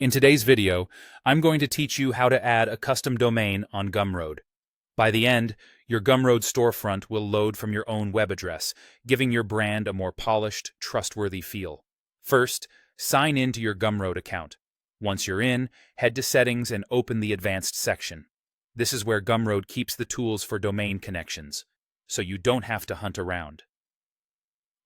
In today's video, I'm going to teach you how to add a custom domain on Gumroad. By the end, your Gumroad storefront will load from your own web address, giving your brand a more polished, trustworthy feel. First, sign in to your Gumroad account. Once you're in, head to Settings and open the Advanced section. This is where Gumroad keeps the tools for domain connections, so you don't have to hunt around.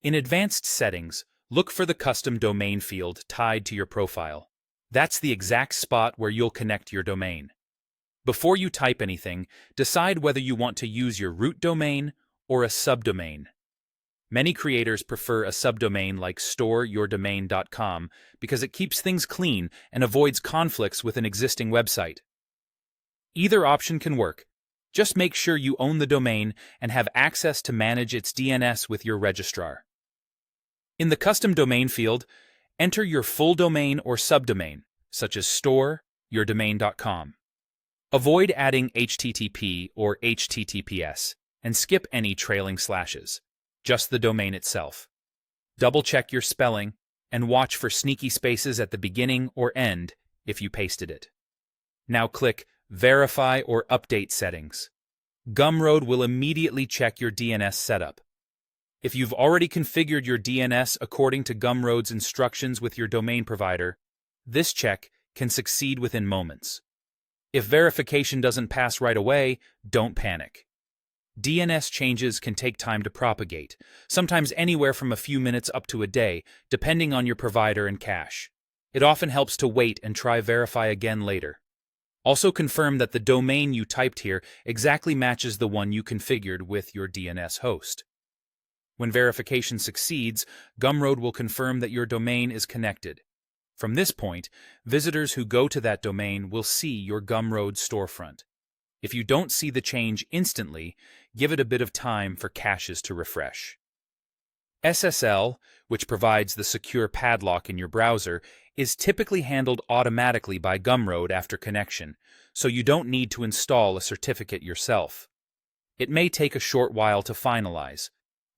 In Advanced Settings, look for the custom domain field tied to your profile. That's the exact spot where you'll connect your domain. Before you type anything, decide whether you want to use your root domain or a subdomain. Many creators prefer a subdomain like storeyourdomain.com because it keeps things clean and avoids conflicts with an existing website. Either option can work. Just make sure you own the domain and have access to manage its DNS with your registrar. In the custom domain field, enter your full domain or subdomain, such as storeyourdomain.com. Avoid adding HTTP or HTTPS, and skip any trailing slashes, just the domain itself. Double-check your spelling, and watch for sneaky spaces at the beginning or end if you pasted it. Now click Verify or Update Settings. Gumroad will immediately check your DNS setup. If you've already configured your DNS according to Gumroad's instructions with your domain provider, this check can succeed within moments. If verification doesn't pass right away, don't panic. DNS changes can take time to propagate, sometimes anywhere from a few minutes up to a day, depending on your provider and cache. It often helps to wait and try verify again later. Also confirm that the domain you typed here exactly matches the one you configured with your DNS host. When verification succeeds, Gumroad will confirm that your domain is connected. From this point, visitors who go to that domain will see your Gumroad storefront. If you don't see the change instantly, give it a bit of time for caches to refresh. SSL, which provides the secure padlock in your browser, is typically handled automatically by Gumroad after connection, so you don't need to install a certificate yourself. It may take a short while to finalize.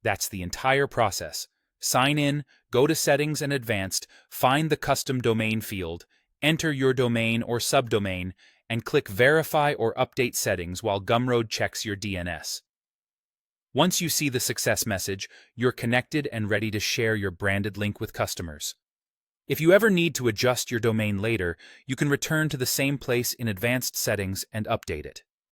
That's the entire process. Sign in, go to Settings and Advanced, find the custom domain field, enter your domain or subdomain, and click Verify or Update Settings while Gumroad checks your DNS. Once you see the success message, you're connected and ready to share your branded link with customers. If you ever need to adjust your domain later, you can return to the same place in Advanced Settings and update it.